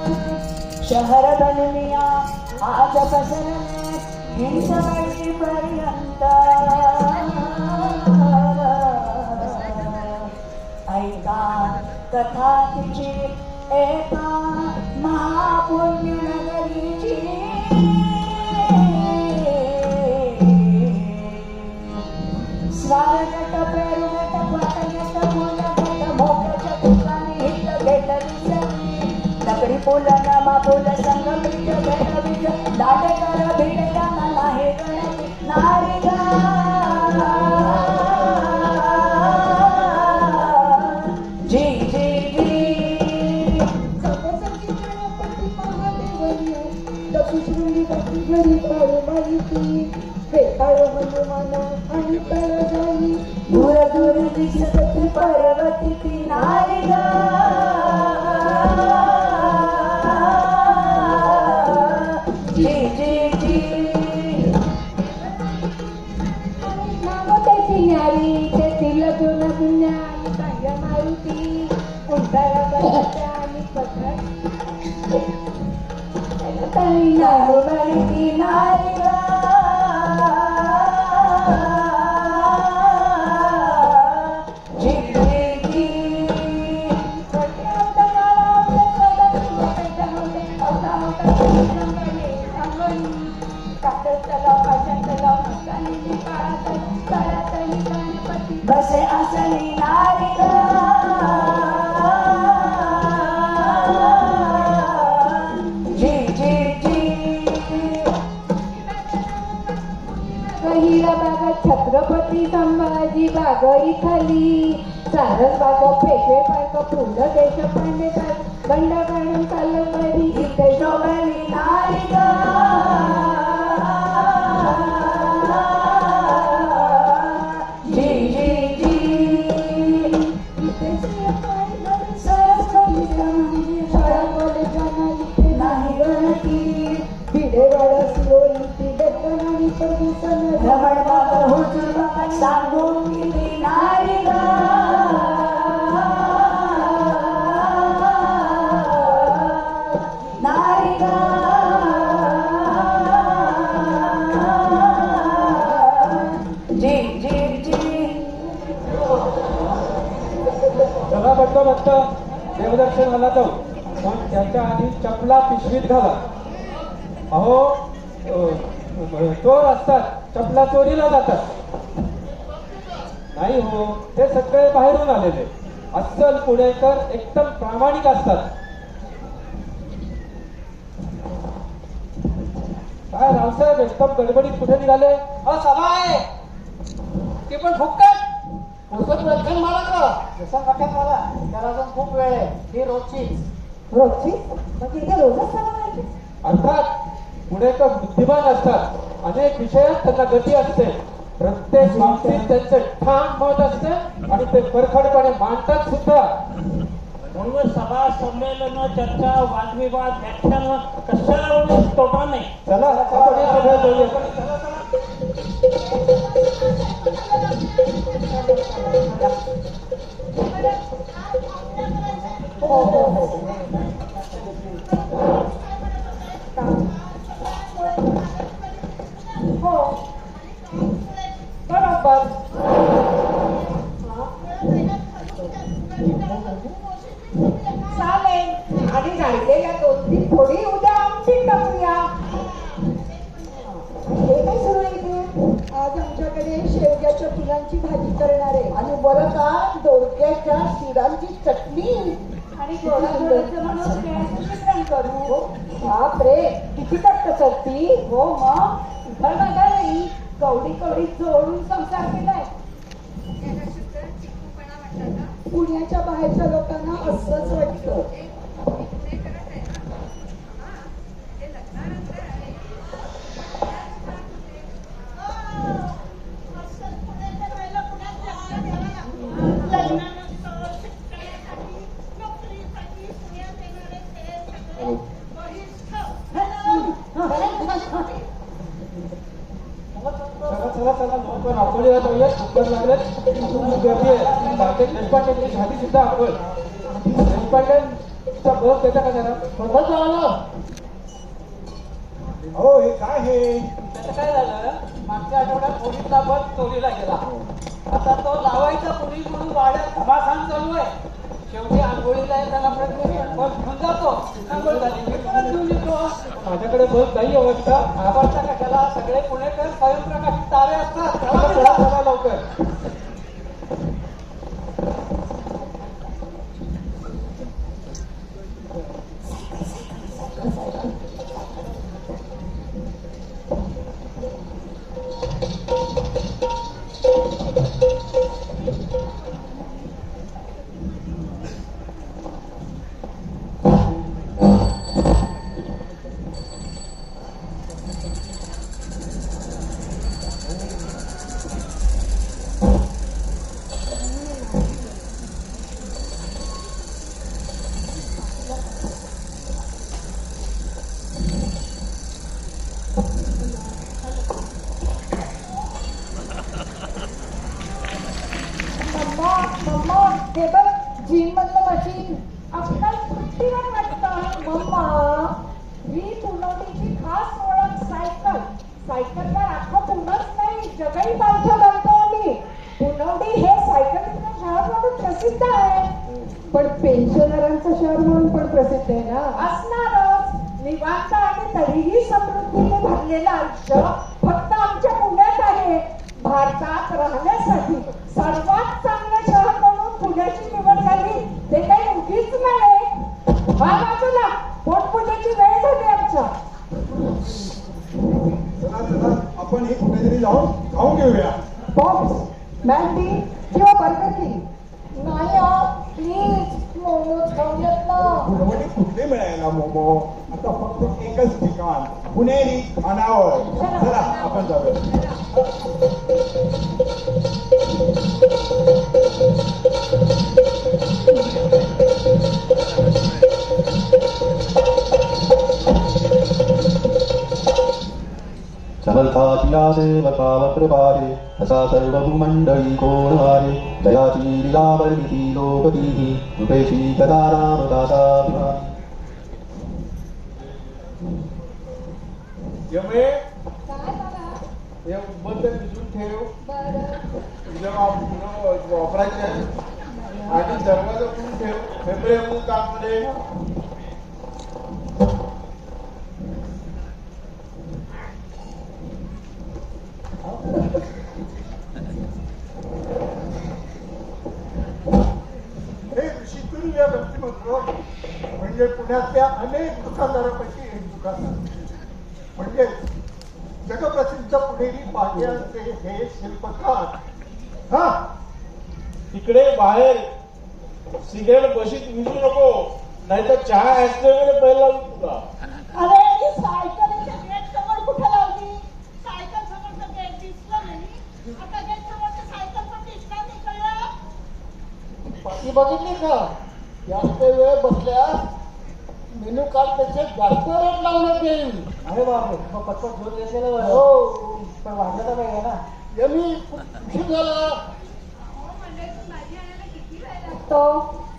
शहर बनविया आज पसरले हिंसवळी पर्यंत ऐका कथा तिची एका महापुण्य नगरीची स्वारगट पेरुगट पटगट मुलगट मोक्याच्या ठिकाणी हित भेटली सगळी दगडी पुल नमा पुल संग बीज भेट बीज दाटेकर भिडला नाही गणती नारी गा जी जी जी सपसंगी गणपती महादेवनी दक्षिणी बाकी घरी पाळू माहिती वेताळ हनुमान आणि तळजाई दूर दूर दिसत पर्वती ती नारी गा जी जी जी नाव त्याची न्यारी तेथील जुना गुन्हा सांग मारुती उंटाळा बघायच्या आणि पत्रात तरी नारू बळी नारी गा बसे असली नारी गा जी जी जी गहिरा बागात छत्रपती संभाजी बागडी खाली सारस बाग पेशवे पार्क फुलं देशपांडे बंड काढून चाललं बरी इथे शोभली नारी गा जी जी जी नाही गणती भिडेवाडा सिओली बेतनाडी प्रदूषण रमण बाबा हुजूर बाबा सांगून गेली नारी गा नारी गा जी जी जी सगळा बट्ट देवदर्शनाला जाऊ पण त्याच्या आधी चपला पिशवीत घाला. अहो चोर असतात चपला चोरीला जातात. नाही हो ते सगळे बाहेरून आलेले अस्सल पुणेकर एकदम प्रामाणिक असतात. काय रावसाहेब एकदम गडबडीत कुठे निघाले? सभा आहे ती पण फुक्कट पुस्तक व्याख्यान मला का जसा व्याख्यान मला त्याला अजून खूप वेळ आहे. ही रोजची म्हणजे इथे रोजच चालवायची अर्थात पुणेकर बुद्धिमान असतात. अनेक विषयात त्यांना गती असते. प्रत्येक बाबतीत त्यांचे ठाम मत असते आणि ते परखडपणे मांडतात सुद्धा. म्हणून सभा संमेलन चर्चा वादविवाद व्याख्यान कशाला उगाच तोटा नाही. चला आपण या सभेत जाऊया. बरोबर चालेल आणि राहिलेल्या 2-3 थोडी उद्या आमची टाकूया. हे काय सुरू आहे इथे? आज आमच्याकडे शेवग्याच्या फुलांची भाजी करणार आहे आणि बरं का दोडक्याच्या शिरांची चटणी आणि करू. बापरे किती कट्ट चलती. हो मग घर बघा नाही कवडी कवडी जोडून संसार केलाय. पुण्याच्या बाहेरच्या लोकांना असंच वाटतं. चला लवकर अकोल्याला जाऊया. कुकर लागले गर्दी आहे. देशपांडे झाली सुद्धा आपण देशपांडे तुमचा बस देता का जरा? बस झालं. हो हे काय हे त्याचं काय झालं, मागच्या आठवड्यात पोलीसला बस चोरीला गेला. आता तो लावायचा पोलीस म्हणून वाड्यात घमासान चालू आहे. शेवटी आंघोळीला येताना प्रत्येक बस घेऊन जातो. आंघोळ झाली की परत घेऊन येतो. माझ्याकडे बस नाही अवस्था. आवडता कशाला, सगळे पुणेकर स्वयंप्रकाशित तारे असतात. चला, चला, चला लवकर. मम्मा हे बघ जिम मधलं मशीन आजकाल सुट्टीवर वाटतं. मम्मा ही पुनवडीची खास ओळख सायकल. सायकलवर अख्खं पुणच नाही जगही पालथं घालतो आम्ही. पुनवडी हे सायकलीचं शहर म्हणून प्रसिद्ध आहे. पण पेन्शनरांचं शहर म्हणून पण प्रसिद्ध आहे ना. असणारच. निवांत आणि तरीही समृद्धीने भरलेलं आयुष्य फक्त आमच्या पुण्यात आहे. भारतात राहण्यासाठी सर्वात चांगलं शहर म्हणून पुण्याची निवड झाली ते काही उगीच नाही. बाजूला पोटपुण्याची वेळ झाली आमच्या. चला चला आपण हे कुठेतरी जाऊन खाऊन घेऊया. पॉप्स मॅगडी किंवा बर्गर किंग. नाही प्लीज मोमोज खाऊयात ना. पुणवणी कुठले मिळायला मोमो. आता फक्त एकच ठिकाण पुणेरी खानावळ. चला आपण जाऊया. समर्थाचिया सेवकावप्रभारे असा सर्वभूमण्डली कोणहारे दयाची लीलावर्णिती लोकतीः रूपेशी गदा रामदासाभिमानी. यमे काय बाबा? हे बंद भिजून ठेव. बरं. तुझ्या पुन्हा वापरायचे आहे. आणि दरवाजा उघडून ठेव. फेब्रे म्हणून कापले. हे ऋषितुल्य व्यक्तिमत्व म्हणजे पुण्यातल्या अनेक दुकानदारापैकी एक दुकानदार म्हणजे जगप्रसिद्ध पुणेरी पाट्यांचे हे शिल्पकार. हा तिकडे बाहेर सिगारेट बशीत विसरू नको, नाहीतर चहा ऍक्सिडेंट पहिला लावून तुला. अरे ही सायकलीच्या गेट समोर कुठे लावली? सायकल समोरचं गेट दिसलं नाही. आता गेट समोरचं सायकल पण दिसणार नाही. कळलं? पाठी बघितली का? जास्त वेळ बसल्यास मेनू कार्ड पेक्षा जास्त रेट लावण्यात येईल. अरे बापरे, मग पटपट झोप घेतलेलं बरं. हो पण वाढलं तर पाहिजे ना. यमी उशीर झाला. तो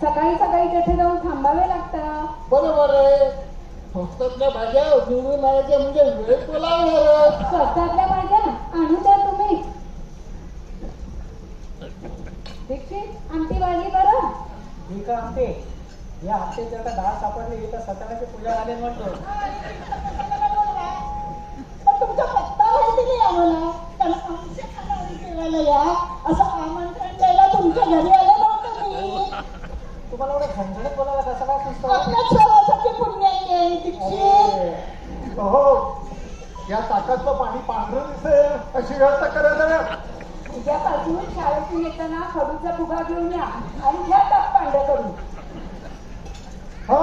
सकाळी सकाळी तिथे जाऊन थांबावे लागतं. बरोबर आहे. स्वस्तातल्या भाज्या निवडून आणायच्या म्हणजे वेळ बोलावणार. स्वस्तातल्या भाज्या आणू द्या तुम्ही. दीक्षित आमटी वाढली बरं. मी का आमटे या आमटेची आता डाळ सापडली तर सत्यनारायणची पूजा झाली म्हणतो. पण तुमचा पत्ता माहिती नाही आम्हाला. त्याला आमच्या खानावरी जेवायला या असं आमंत्रण द्यायला तुमच्या घरी आले नव्हतं मी. तुम्हाला एवढं झणझणीत बोलायला कसं काय सुचतं? आपल्या शहरासाठी पुण्य आहे दीक्षित. हो या ताकातलं पाणी पांढरं दिसेल अशी व्यवस्था करायला. उद्यापासून शाळेतून येताना खडूचा फुगा घेऊन या आणि घ्या ताक पांढरं करून. हा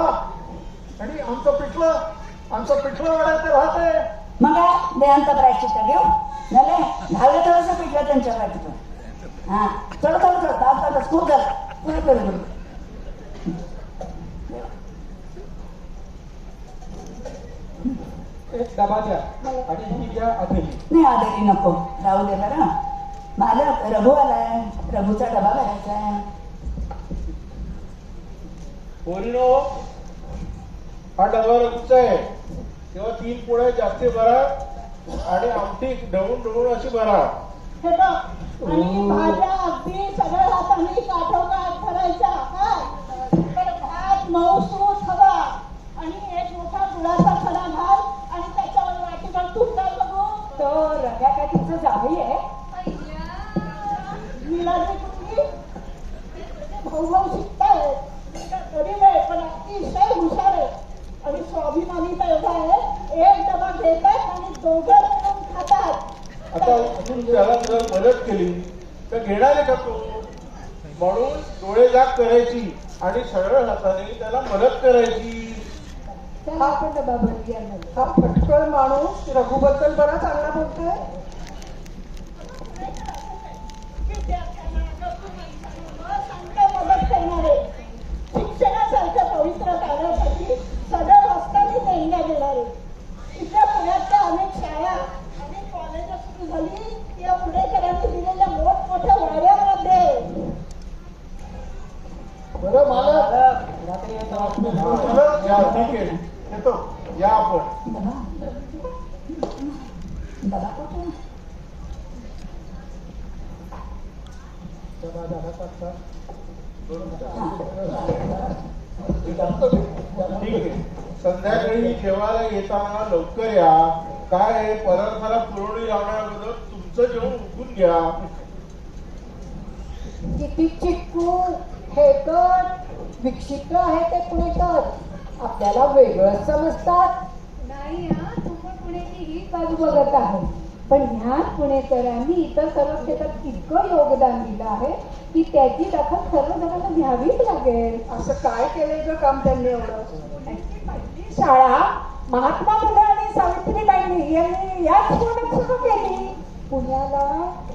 आणि आमचं पिठलं वाढायचं राहते. मग काय देहांचा प्रायश्चित्त घेऊ झाले. घाललं थोडंसं पिठलं त्यांच्या पाठीतून. हा थोडं तास खूप झालं. पुढे करू एक डबा द्या आणि ही द्या आधेली. नाही आधेली नको राहू दे बरं. माझा रघु आलाय. रघुचा डबा भरायचा आहे. पोरीनो हा डबा रघुचा आहे तेव्हा 3 पोळ्या जास्ती भरा आणि आमटी ढवून ढवून अशी भरा. हे बघ, आणि भाज्या अगदी सगळ्या हाताने काठोकाठ करायच्या काय, तर भात मऊसूत हवा आणि एक मोठा गुळाचा खडा घाल आणि त्याच्यावर वाटीभर तूप घाल बघू. तो रव्याकाठीचं जावई आहे. मिळाली कुठली भाऊ भाऊ शिकतायत गरीब आहे पण अतिशय हुशार आहे आणि स्वाभिमानी तर एवढा आहे, एक डबा घेतात आणि दोघं मिळून खातात. आता आपण त्याला जर मदत केली तर घेणार आहे का तो? म्हणून डोळे जाग करायची आणि सरळ हाताने त्याला मदत करायची. त्याला आपण डबा भरली आहे. हा फटकळ माणूस रघुबद्दल बरा चांगला बोलतोय. विद्यार्थ्यांना न सांगता मदत करणारे, शिक्षणासारखं पवित्र कार्यासाठी सदर हस्ताने देणग्या देणारे. इथल्या पुण्यातल्या अनेक शाळा अनेक कॉलेज सुरू झाली या पुणेकरांनी दिलेल्या मोठमोठ्या वाड्यामध्ये. बरं मालक, या ठीक आहे येतो या आपण. ठीक आहे, संध्याकाळी जेवायला येताना लवकर या. काय आहे, पदार्थाला पुरवणी लावण्याबद्दल तुमचं जेवण उठून घ्या. किती चिक्कू हेकट विक्षिप्त आहे ते पुणेकर, आपल्याला वेगळंच समजतात. नाही हा, तू पण पुण्याची ही बाजू बघत आहे, पण ह्या पुणेकरांनी इतर सर्व क्षेत्रात इतकं योगदान दिलं आहे की त्याची दखल सर्व जणांना घ्यावीच लागेल. असं काय केलंय ग काम त्यांनी एवढं? पहिली शाळा महात्मा फुले आणि सावित्रीबाई यांनी याच पुण्यात सुरू केली. पुण्याला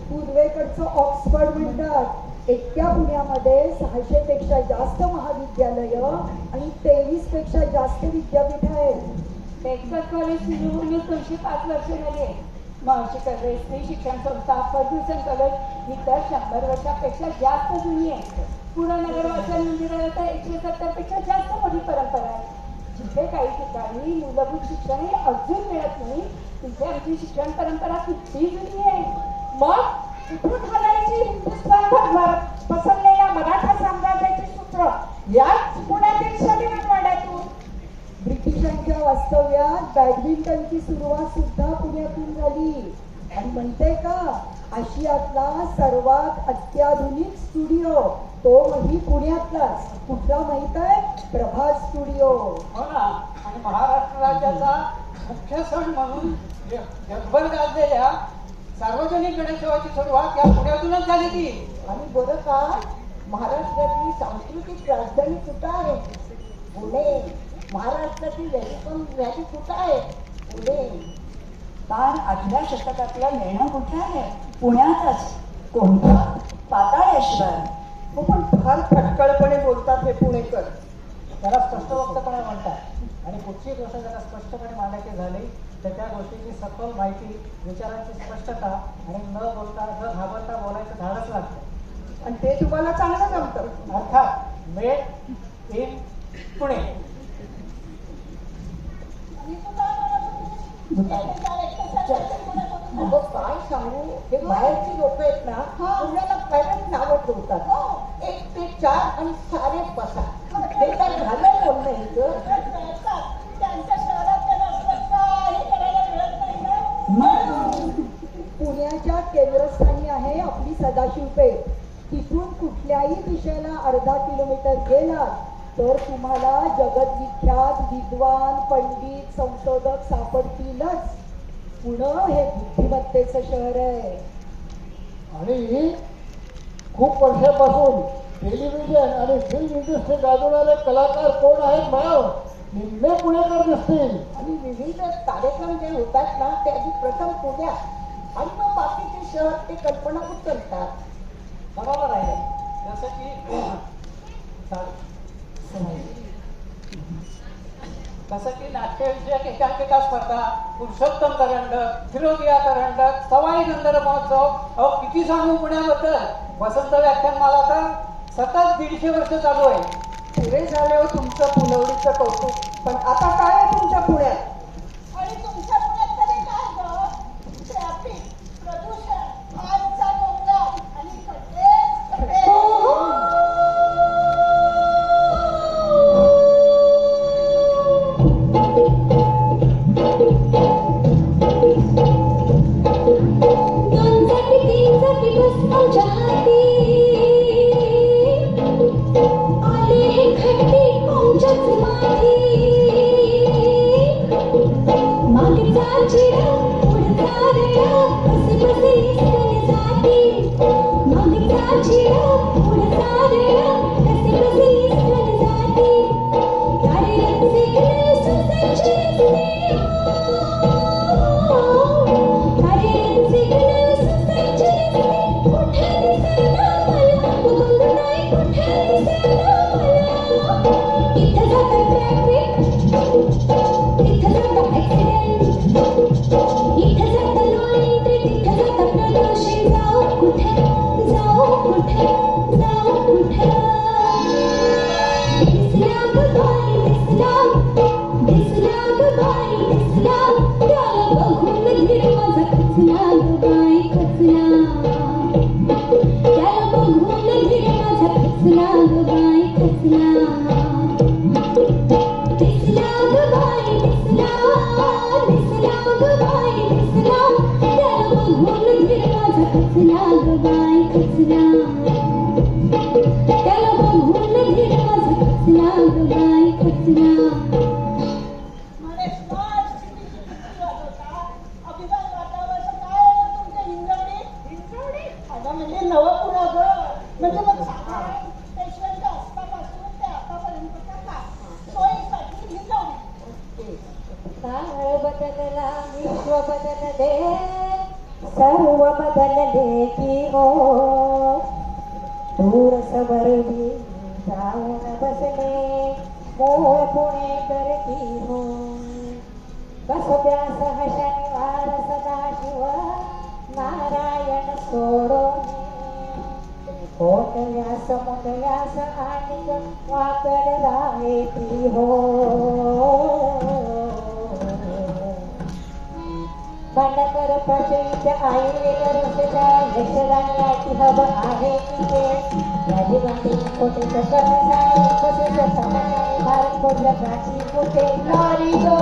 पूर्वेकडचं ऑक्सफर्ड म्हणतात. एकट्या पुण्यामध्ये 600 पेक्षा जास्त महाविद्यालय आणि 23 पेक्षा जास्त विद्यापीठ आहेत. टेक्सास कॉलेज सुरू होऊन 205 वर्ष झाली. महर्षी कर्वे स्त्री शिक्षण संस्था, फर्ग्युसन कॉलेज ही तर 100 वर्षापेक्षा जास्त जुनी आहे. पुणे नगर वाचन मंदिराला तर 170 पेक्षा जास्त मोठी परंपरा आहे. जिथे काही ठिकाणी मूलभूत शिक्षण हे अजून मिळत नाही तिथे आमची शिक्षण परंपरा किती जुनी आहे. मग कुठून घालायची हिंदुस्थान पसरलेल्या मराठा साम्राज्याची सूत्र याच पुण्यातील शालिमार वाड्यातून. ब्रिटिशांच्या वास्तव्यात बॅडमिंटनची सुरुवात सुद्धा पुण्यातून झाली. आणि म्हणते का, आशियातला सर्वात अत्याधुनिक स्टुडिओ तोही पुण्यातलाच. कुठला माहित आहे? प्रभात स्टुडिओ. हो ना, आणि महाराष्ट्र राज्याचा मुख्य सण म्हणून जगभर गाजलेल्या सार्वजनिक गणेशोत्सवाची सुरुवात या पुण्यातूनच झाली ती. आणि बरं का, महाराष्ट्रातली सांस्कृतिक राजधानी कुठं आहे? पुणे. महाराष्ट्राची व्याधी कुठं आहे? पुणे. पण 8व्या शतकातलं लेणं कुठे आहे? पुण्यातच. कोणतं? पाताळेश्वर. हो, पण फार फटकळपणे बोलतात हे पुणेकर. त्याला स्पष्टवक्तपणे म्हणतात आणि कुठची गोष्ट त्याला स्पष्टपणे मांडायची झाली तर त्या गोष्टीची सखोल माहिती, विचारांची स्पष्टता आणि न बोलता न घाबरता बोलायचं धाडस लागतं. आणि ते तुम्हाला चांगलं जमतं. अर्थात मेड इन पुणे. अगं काय सांगू, हे बाहेरची लोक आहेत ना, पुण्याला पॅरेंट नावं ठेवतात. 1 ते 4 आणि सारे बसा. हे काय झालं कोण नाही ग? त्यांच्या शहरात काही करायला मिळत नाही ना. पुण्याच्या केंद्रस्थानी आहे आपली सदाशिव पेठ. तिथून कुठल्याही दिशेला अर्धा किलोमीटर गेला तर तुम्हाला जगदविख्यात विद्वान, पंडित, संशोधक सापडतीलच. पुणे हे बुद्धिमत्तेचं शहर आहे. आणि खूप वर्षापासून टेलिव्हिजन आणि फिल्म इंडस्ट्री गाजवणारे कलाकार कोण आहेत माव? निम्मे पुणेकर दिसतील. आणि विविध कार्यक्रम जे होतात ना ते आधी प्रथम पुण्यात आणि मग बाकीचे शहर ते कल्पना उचलतात. बरोबर आहे. जसं की नाट्यविषयक एकांकिका स्पर्धा, पुरुषोत्तम करंडक, फिरोदिया करंडक, सवाई गंधर्व महोत्सव. अहो किती सांगू पुण्याबद्दल. वसंत व्याख्यानमाला तर सतत 150 वर्ष चालू आहे. पुरे झाले हो तुमचं पुनवडीचं कौतुक. पण आता काय आहे तुमच्या पुण्यात? आणि तुमच्या पुण्यात तरी काय गं? ट्रॅफिक, प्रदूषण, आजचा डोंगर आणि खड्डेच खड्डे. दोन चाकी तीन चाकी बस आमच्या हाती आले हे खड्डे आमच्याच माती मागचा चिडा पुढचा रेडा कसे बसे निसटून जाती मागचा चिडा पुढचा रेडा कसे बसे निसटून जाती कार्यरत सिग्नल सुसायचे कार्यरत सिग्नल सुसायचे कुठे दिसेना मला बघ नाही कुठे दिसेना मला इथं जातं ट्रॅफिक इथं जातं ऍक्सिडेंट इथं जातं नो एंट्री तिथं जातं प्रदूषण जाऊ कुठे दिसला ग बाई दिसला ग बाई दिसला त्याला बघून धीर माझा खचला ग बाई खचला त्याला बघून धीर माझा खचला ग बाई खचला दिसला ग बाई दिसला ग बाई दिसला त्याला बघून धीर माझा खचला ग बाई खचला त्याला बघून धीर माझा खचला ग बाई खचला म्हणे स्मार्ट सिटी किती वाजवता? अभिमान वाटावं काय आहे तुमच्या हिंजवडी? अगं म्हणजे नवपुरा गं. म्हणजे मग साधारण पेशव्यांच्या अस्तापासून ते आतापर्यंतचा काळ सोयीसाठी हिंजवडी. काळ बदलला विश्व बदलले सर्व बदलले की हो दूर सवरली जाऊन बसले मोह पुणेकर की हो कसब्या सहशनिवार सदाशिव नारायण सोडोनी कोटल्यास मुंडल्यास आणि वाकड राहे ती हो भांडकर प्रचलित आयुर्वेद रसच्या यशराणी हब आहे तिथे राजबंदी खोटे सकर्मसाने कसे समाने भारत पडलं प्राची कुठे नारी गो